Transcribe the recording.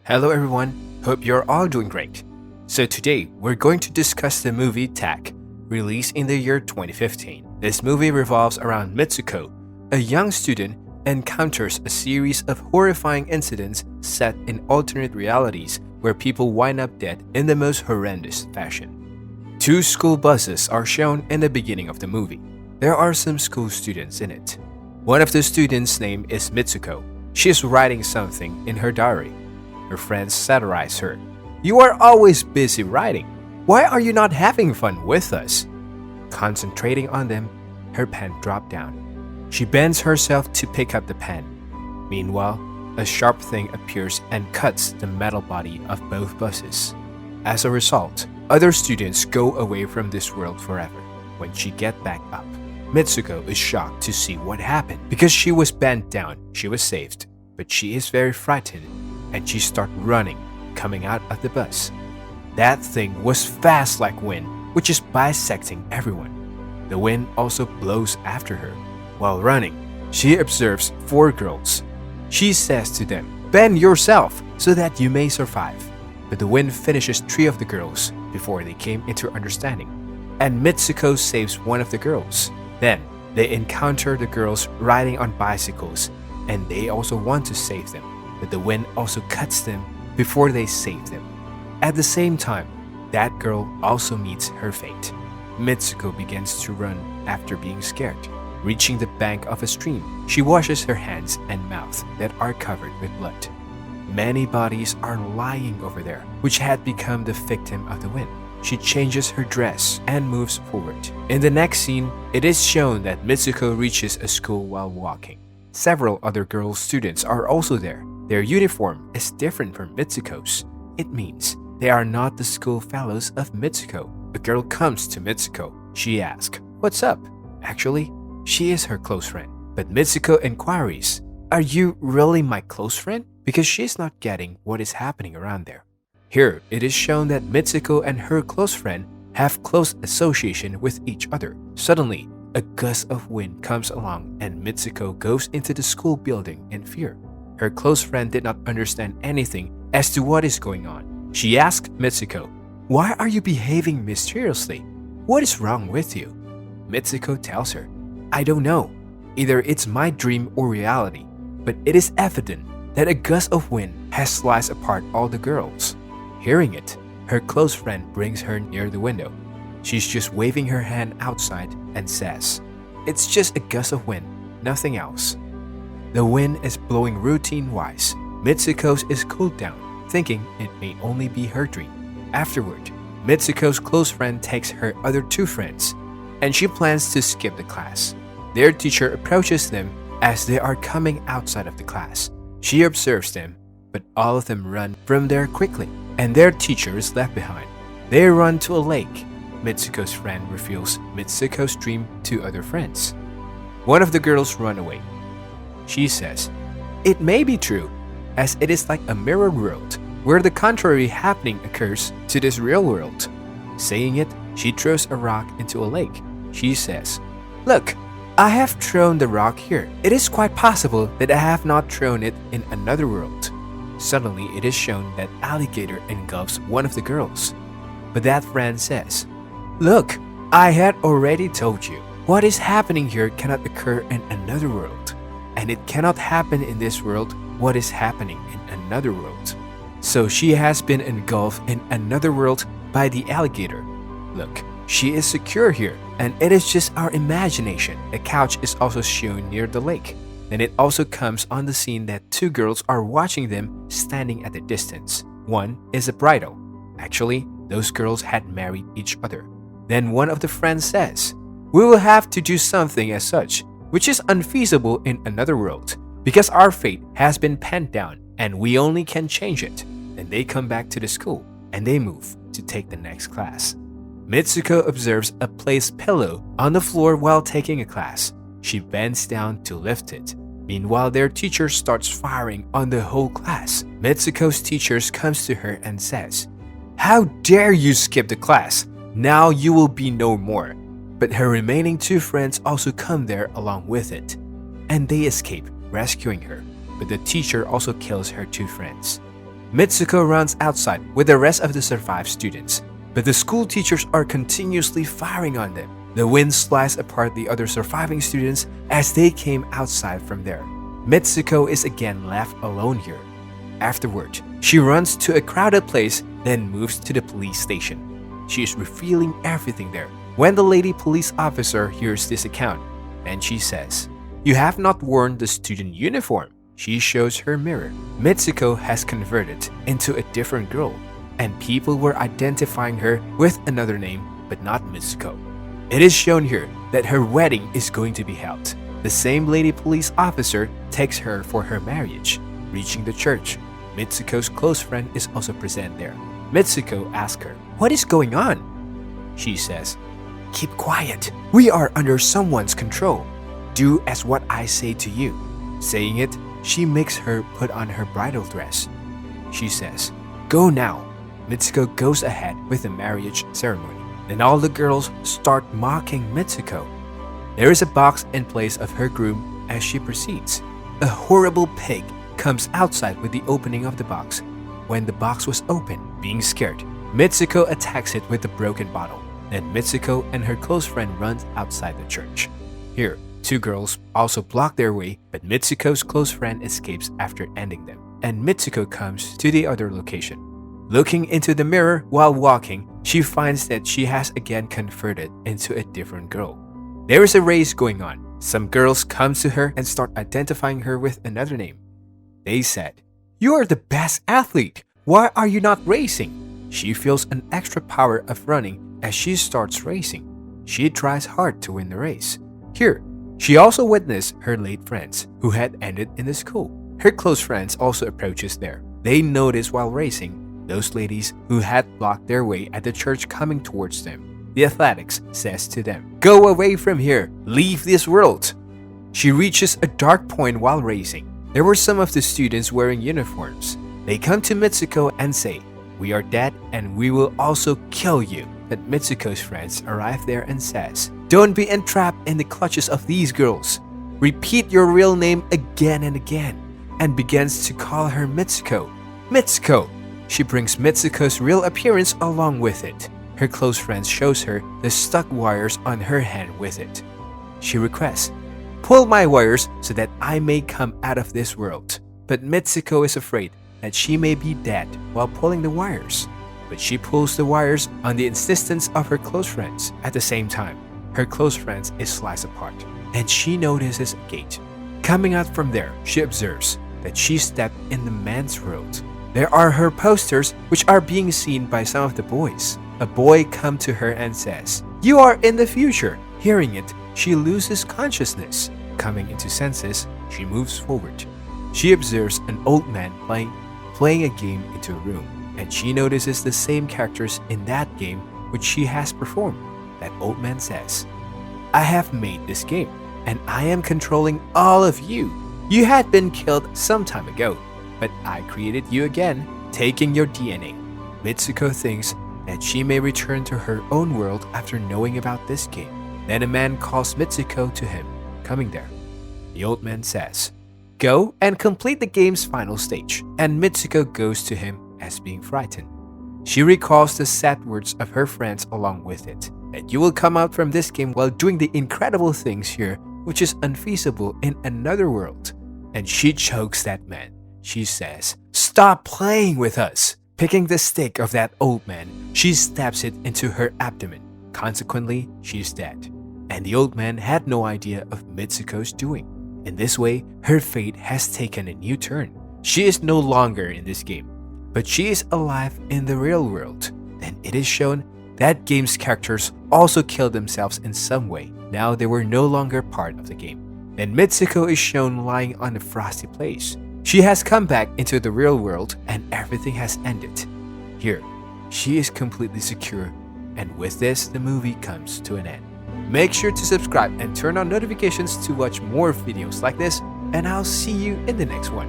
Hello everyone, hope you're all doing great. So today we're going to discuss the movie Tag, released in the year 2015. This movie revolves around Mitsuko, a young student encounters a series of horrifying incidents set in alternate realities where people wind up dead in the most horrendous fashion. Two school buses are shown in the beginning of the movie. There are some school students in it. One of the students' name is Mitsuko. She is writing something in her diary. Her friends satirize her. "You are always busy writing. Why are you not having fun with us?" Concentrating on them, her pen dropped down. She bends herself to pick up the pen. Meanwhile, a sharp thing appears and cuts the metal body of both buses. As a result, other students go away from this world forever. When she gets back up, Mitsuko is shocked to see what happened. Because she was bent down, she was saved. But she is very frightened and she starts running, coming out of the bus. That thing was fast like wind, which is bisecting everyone. The wind also blows after her. While running, she observes 4 girls. She says to them, "Bend yourself so that you may survive." But the wind finishes 3 of the girls before they came into understanding. And Mitsuko saves one of the girls. Then, they encounter the girls riding on bicycles, and they also want to save them. But the wind also cuts them before they save them. At the same time, that girl also meets her fate. Mitsuko begins to run after being scared. Reaching the bank of a stream, she washes her hands and mouth that are covered with blood. Many bodies are lying over there, which had become the victim of the wind. She changes her dress and moves forward. In the next scene, it is shown that Mitsuko reaches a school while walking. Several other girl students are also there. Their uniform is different from Mitsuko's. It means they are not the school fellows of Mitsuko. A girl comes to Mitsuko. She asks, "What's up?" Actually, she is her close friend. But Mitsuko inquires, "Are you really my close friend?" Because she's not getting what is happening around there. Here, it is shown that Mitsuko and her close friend have close association with each other. Suddenly, a gust of wind comes along and Mitsuko goes into the school building in fear. Her close friend did not understand anything as to what is going on. She asked Mitsuko, "Why are you behaving mysteriously? What is wrong with you?" Mitsuko tells her, "I don't know. Either it's my dream or reality, but it is evident that a gust of wind has sliced apart all the girls." Hearing it, her close friend brings her near the window. She's just waving her hand outside and says, "It's just a gust of wind, nothing else." The wind is blowing routine-wise. Mitsuko's is cooled down, thinking it may only be her dream. Afterward, Mitsuko's close friend takes her other 2 friends, and she plans to skip the class. Their teacher approaches them as they are coming outside of the class. She observes them, but all of them run from there quickly, and their teacher is left behind. They run to a lake. Mitsuko's friend reveals Mitsuko's dream to other friends. One of the girls run away. She says, "It may be true, as it is like a mirror world, where the contrary happening occurs to this real world." Saying it, she throws a rock into a lake. She says, "Look, I have thrown the rock here. It is quite possible that I have not thrown it in another world." Suddenly, it is shown that alligator engulfs one of the girls. But that friend says, "Look, I had already told you. What is happening here cannot occur in another world. And it cannot happen in this world what is happening in another world." So she has been engulfed in another world by the alligator. Look, she is secure here, and it is just our imagination. A couch is also shown near the lake. Then it also comes on the scene that 2 girls are watching them standing at a distance. One is a bridal. Actually, those girls had married each other. Then one of the friends says, "We will have to do something as such, which is unfeasible in another world, because our fate has been penned down and we only can change it." Then they come back to the school and they move to take the next class. Mitsuko observes a placed pillow on the floor while taking a class. She bends down to lift it. Meanwhile, their teacher starts firing on the whole class. Mitsuko's teacher comes to her and says, "How dare you skip the class? Now you will be no more." But her remaining 2 friends also come there along with it, and they escape, rescuing her. But the teacher also kills her 2 friends. Mitsuko runs outside with the rest of the survived students, but the school teachers are continuously firing on them. The wind sliced apart the other surviving students as they came outside from there. Mitsuko is again left alone here. Afterward, she runs to a crowded place, then moves to the police station. She is revealing everything there. When the lady police officer hears this account, then she says, "You have not worn the student uniform." She shows her mirror. Mitsuko has converted into a different girl, and people were identifying her with another name, but not Mitsuko. It is shown here that her wedding is going to be held. The same lady police officer takes her for her marriage. Reaching the church, Mitsuko's close friend is also present there. Mitsuko asks her, "What is going on?" She says, "Keep quiet. We are under someone's control. Do as what I say to you." Saying it, she makes her put on her bridal dress. She says, "Go now." Mitsuko goes ahead with the marriage ceremony. Then all the girls start mocking Mitsuko. There is a box in place of her groom as she proceeds. A horrible pig comes outside with the opening of the box. When the box was open, being scared, Mitsuko attacks it with a broken bottle. Then Mitsuko and her close friend run outside the church. Here, two girls also block their way, but Mitsuko's close friend escapes after ending them, and Mitsuko comes to the other location. Looking into the mirror while walking, she finds that she has again converted into a different girl. There is a race going on. Some girls come to her and start identifying her with another name. They said, "You are the best athlete. Why are you not racing?" She feels an extra power of running as she starts racing. She tries hard to win the race. Here, she also witnessed her late friends who had ended in the school. Her close friends also approaches there. They notice while racing those ladies who had blocked their way at the church coming towards them. The athletics says to them, "Go away from here. Leave this world." She reaches a dark point while racing. There were some of the students wearing uniforms. They come to Mitsuko and say, "We are dead and we will also kill you." But Mitsuko's friends arrive there and says, "Don't be entrapped in the clutches of these girls. Repeat your real name again and again," and begins to call her Mitsuko. Mitsuko! She brings Mitsuko's real appearance along with it. Her close friend shows her the stuck wires on her hand with it. She requests, "Pull my wires so that I may come out of this world." But Mitsuko is afraid that she may be dead while pulling the wires. But she pulls the wires on the insistence of her close friends. At the same time, her close friends is sliced apart, and she notices a gate. Coming out from there, she observes that she stepped in the man's world. There are her posters which are being seen by some of the boys. A boy comes to her and says, "You are in the future." Hearing it, she loses consciousness. Coming into senses, she moves forward. She observes an old man playing a game into a room, and she notices the same characters in that game which she has performed. That old man says, "I have made this game, and I am controlling all of you. You had been killed some time ago, but I created you again, taking your DNA." Mitsuko thinks that she may return to her own world after knowing about this game. Then a man calls Mitsuko to him, coming there. The old man says, "Go and complete the game's final stage," and Mitsuko goes to him as being frightened. She recalls the sad words of her friends along with it, that you will come out from this game while doing the incredible things here, which is unfeasible in another world. And she chokes that man. She says, "Stop playing with us." Picking the stick of that old man, she stabs it into her abdomen. Consequently, she is dead. And the old man had no idea of Mitsuko's doing. In this way, her fate has taken a new turn. She is no longer in this game, but she is alive in the real world. Then it is shown that game's characters also killed themselves in some way. Now they were no longer part of the game. Then Mitsuko is shown lying on a frosty place. She has come back into the real world and everything has ended. Here, she is completely secure, and with this, the movie comes to an end. Make sure to subscribe and turn on notifications to watch more videos like this, and I'll see you in the next one.